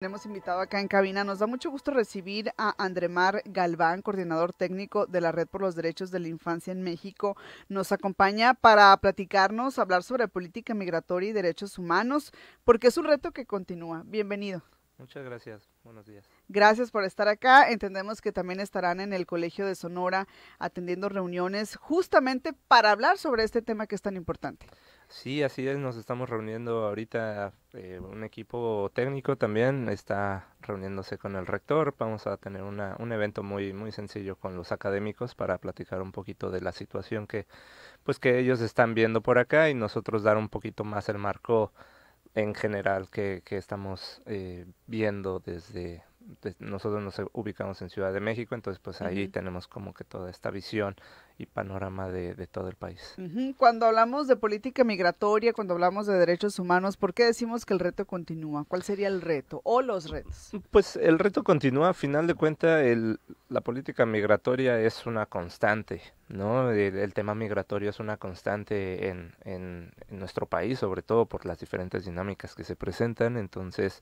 Hemos invitado acá en cabina. Nos da mucho gusto recibir a Andremar Galván, coordinador técnico de la Red por los Derechos de la Infancia en México. Nos acompaña para platicarnos, hablar sobre política migratoria y derechos humanos, porque es un reto que continúa. Bienvenido. Muchas gracias, buenos días. Gracias por estar acá. Entendemos que también estarán en el Colegio de Sonora atendiendo reuniones justamente para hablar sobre este tema que es tan importante. Sí, así es, nos estamos reuniendo ahorita, un equipo técnico también está reuniéndose con el rector. Vamos a tener un evento muy sencillo con los académicos para platicar un poquito de la situación que ellos están viendo por acá y nosotros dar un poquito más el marco en general que estamos viendo nosotros nos ubicamos en Ciudad de México, entonces pues ahí Ujú. tenemos como que toda esta visión y panorama de todo el país. Ujú. Cuando hablamos de política migratoria, cuando hablamos de derechos humanos, ¿por qué decimos que el reto continúa? ¿Cuál sería el reto o los retos? Pues el reto continúa, a final de cuentas la política migratoria es una constante, ¿no? El tema migratorio es una constante en nuestro país, sobre todo por las diferentes dinámicas que se presentan, entonces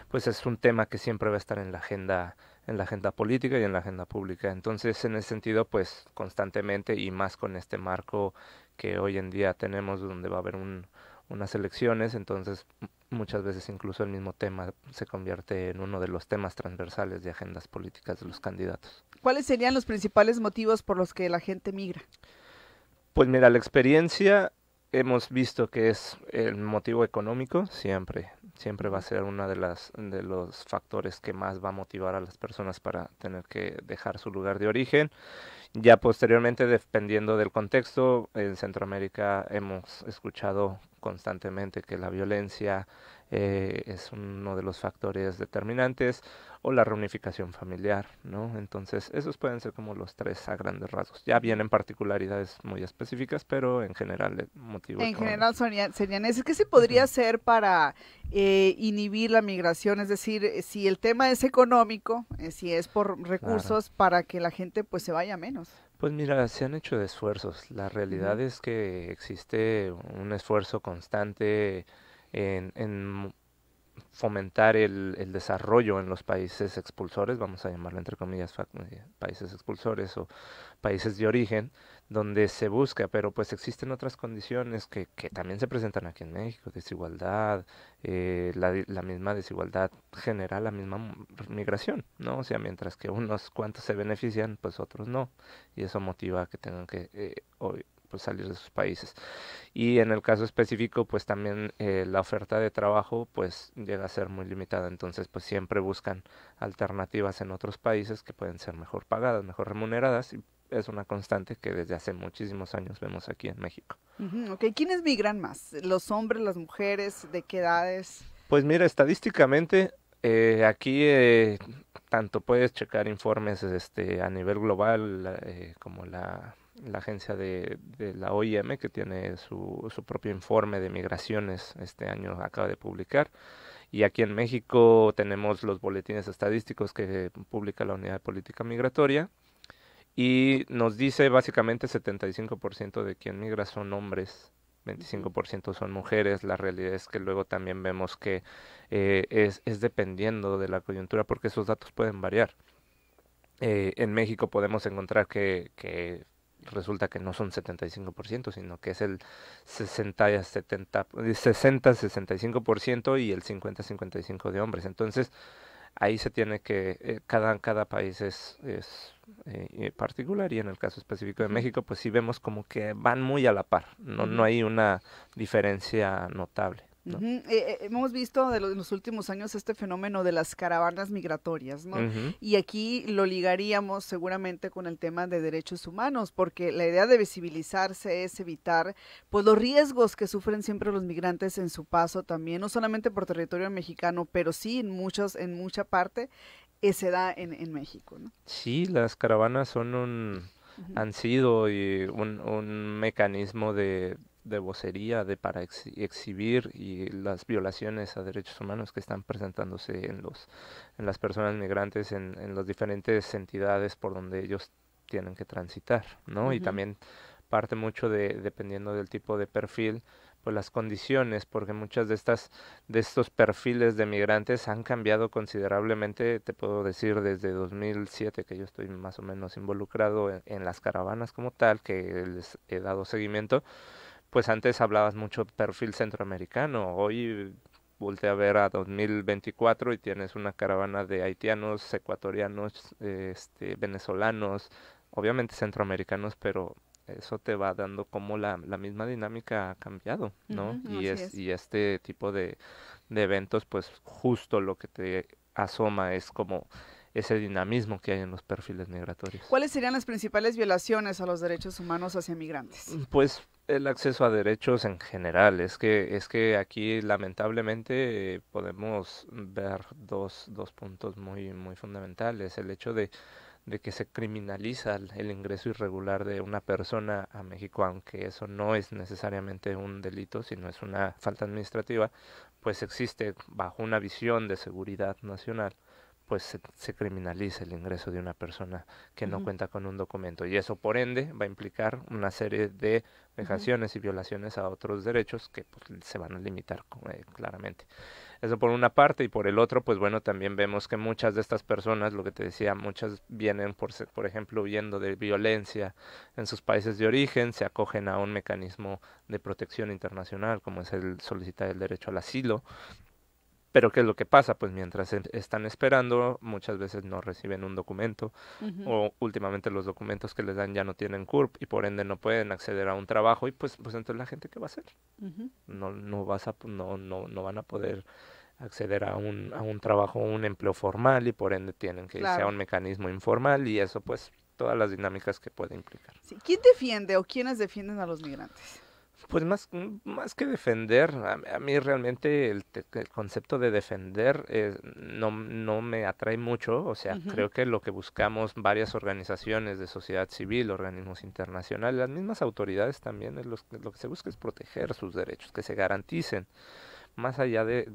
pues es un tema que siempre va a estar en la agenda política y en la agenda pública. Entonces, en ese sentido, pues constantemente y más con este marco que hoy en día tenemos donde va a haber unas elecciones, entonces muchas veces incluso el mismo tema se convierte en uno de los temas transversales de agendas políticas de los candidatos. ¿Cuáles serían los principales motivos por los que la gente migra? Pues mira, la experiencia hemos visto que es el motivo económico, siempre va a Ujú. ser una de los factores que más va a motivar a las personas para tener que dejar su lugar de origen. Ya posteriormente, dependiendo del contexto, en Centroamérica hemos escuchado constantemente que la violencia es uno de los factores determinantes o la reunificación familiar, ¿no? Entonces, esos pueden ser como los tres a grandes rasgos. Ya Ujú. vienen particularidades muy específicas, pero en general el motivo En económico. general serían esos. ¿Qué se podría Ujú. hacer para inhibir la migración? Es decir, si el tema es económico, si es por Claro. recursos, para que la gente pues se vaya menos. Pues mira, se han hecho esfuerzos. La Ujú. realidad es que existe un esfuerzo constante en fomentar el desarrollo en los países expulsores, vamos a llamarlo entre comillas países expulsores o países de origen, donde se busca, pero pues existen otras condiciones que también se presentan aquí en México, desigualdad, la misma desigualdad genera la misma migración, ¿no? O sea, mientras que unos cuantos se benefician, pues otros no, y eso motiva a que tengan que hoy, pues salir de sus países. Y en el caso específico, pues también la oferta de trabajo pues llega a ser muy limitada, entonces pues siempre buscan alternativas en otros países que pueden ser mejor pagadas, mejor remuneradas y es una constante que desde hace muchísimos años vemos aquí en México. Ujú. Ok, ¿quiénes migran más? ¿Los hombres, las mujeres? ¿De qué edades? Pues mira, estadísticamente aquí tanto puedes checar informes a nivel global como la agencia de la OIM que tiene su propio informe de migraciones este año acaba de publicar. Y aquí en México tenemos los boletines estadísticos que publica la Unidad de Política Migratoria y nos dice básicamente 75% de quien migra son hombres, Ujú. 25% son mujeres. La realidad es que luego también vemos que es dependiendo de la coyuntura porque esos datos pueden variar. En México podemos encontrar que resulta que no son 75%, sino que es el 60 a 70, 60-65% y el 50-55% de hombres. Entonces, ahí se tiene que, cada país es particular y en el caso específico de Ujú. México, pues sí vemos como que van muy a la par, no Ujú. hay una diferencia notable, ¿no? Ujú. Hemos visto en los últimos años este fenómeno de las caravanas migratorias, ¿no? Ujú. Y aquí lo ligaríamos seguramente con el tema de derechos humanos, porque la idea de visibilizarse es evitar, pues, los riesgos que sufren siempre los migrantes en su paso también, no solamente por territorio mexicano, pero sí en mucha parte se da en México, ¿no? Sí, las caravanas Ujú. han sido un mecanismo de vocería, para exhibir y las violaciones a derechos humanos que están presentándose en las personas migrantes en las diferentes entidades por donde ellos tienen que transitar, ¿no? Y Ujú. también parte mucho dependiendo del tipo de perfil, pues las condiciones, porque muchas de estos perfiles de migrantes han cambiado considerablemente, te puedo decir desde 2007 que yo estoy más o menos involucrado en las caravanas como tal, que les he dado seguimiento. Pues antes hablabas mucho perfil centroamericano, hoy voltea a ver a 2024 y tienes una caravana de haitianos, ecuatorianos, venezolanos, obviamente centroamericanos, pero eso te va dando como la misma dinámica ha cambiado, ¿no? Así es. Y este tipo de eventos, pues justo lo que te asoma es como ese dinamismo que hay en los perfiles migratorios. ¿Cuáles serían las principales violaciones a los derechos humanos hacia migrantes? Pues el acceso a derechos en general, es que aquí lamentablemente podemos ver dos puntos muy fundamentales. El hecho de que se criminaliza el ingreso irregular de una persona a México, aunque eso no es necesariamente un delito, sino es una falta administrativa, pues existe bajo una visión de seguridad nacional, pues se criminaliza el ingreso de una persona que no cuenta con un documento, y eso por ende va a implicar una serie de vejaciones y violaciones a otros derechos que pues, se van a limitar claramente. Eso por una parte, y por el otro, pues bueno, también vemos que muchas de estas personas, lo que te decía, muchas vienen por ejemplo huyendo de violencia en sus países de origen, se acogen a un mecanismo de protección internacional como es el solicitar el derecho al asilo. Pero ¿qué es lo que pasa? Pues mientras están esperando, muchas veces no reciben un documento, o últimamente los documentos que les dan ya no tienen CURP y por ende no pueden acceder a un trabajo, y pues entonces la gente, ¿qué va a hacer? No van a poder acceder a un trabajo, un empleo formal, y por ende tienen que irse a un mecanismo informal, y eso pues todas las dinámicas que puede implicar. Sí. ¿Quién defiende o quiénes defienden a los migrantes? Pues más que defender, a mí realmente el concepto de defender no me atrae mucho, o sea, creo que lo que buscamos varias organizaciones de sociedad civil, organismos internacionales, las mismas autoridades también, lo que se busca es proteger sus derechos, que se garanticen, más allá de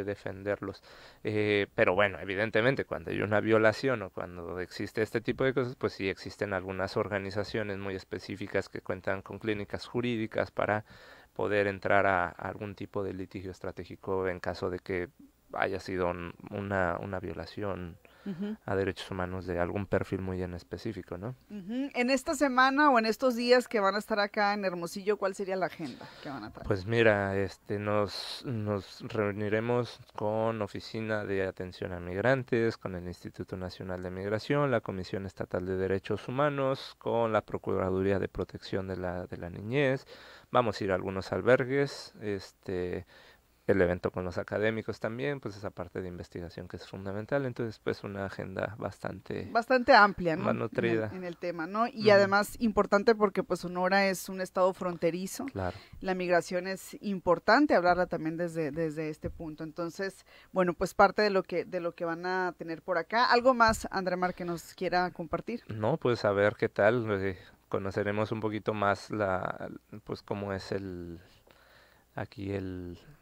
defenderlos. Pero bueno, evidentemente cuando hay una violación o cuando existe este tipo de cosas, pues sí existen algunas organizaciones muy específicas que cuentan con clínicas jurídicas para poder entrar a algún tipo de litigio estratégico en caso de que haya sido una violación a derechos humanos de algún perfil muy en específico, ¿no? En esta semana o en estos días que van a estar acá en Hermosillo, ¿cuál sería la agenda que van a traer? Pues mira, nos reuniremos con Oficina de Atención a Migrantes, con el Instituto Nacional de Migración, la Comisión Estatal de Derechos Humanos, con la Procuraduría de Protección de la Niñez. Vamos a ir a algunos albergues, el evento con los académicos también, pues esa parte de investigación que es fundamental, entonces pues una agenda bastante amplia, ¿no? Más nutrida. En el tema, ¿no? Y además importante porque pues Sonora es un estado fronterizo, claro. La migración es importante hablarla también desde este punto, entonces, bueno, pues parte de lo que van a tener por acá. ¿Algo más, Andremar, que nos quiera compartir? No, pues a ver qué tal, conoceremos un poquito más pues cómo es aquí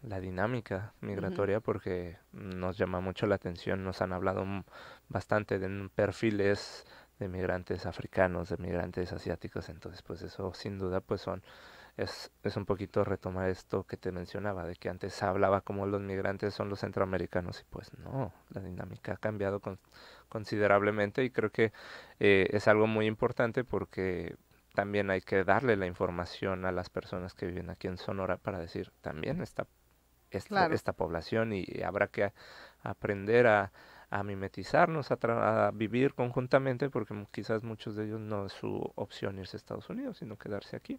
la dinámica migratoria, porque nos llama mucho la atención, nos han hablado bastante de perfiles de migrantes africanos, de migrantes asiáticos, entonces pues eso sin duda pues es un poquito retomar esto que te mencionaba, de que antes hablaba como los migrantes son los centroamericanos, y pues no, la dinámica ha cambiado considerablemente, y creo que es algo muy importante porque también hay que darle la información a las personas que viven aquí en Sonora para decir, también está esta población, y habrá que aprender a mimetizarnos, a vivir conjuntamente, porque quizás muchos de ellos no es su opción irse a Estados Unidos, sino quedarse aquí.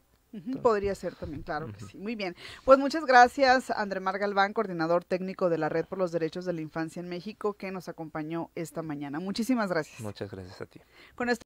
Podría ser también, claro que sí. Muy bien. Pues muchas gracias, Andremar Galván, coordinador técnico de la Red por los Derechos de la Infancia en México, que nos acompañó esta mañana. Muchísimas gracias. Muchas gracias a ti. Con esto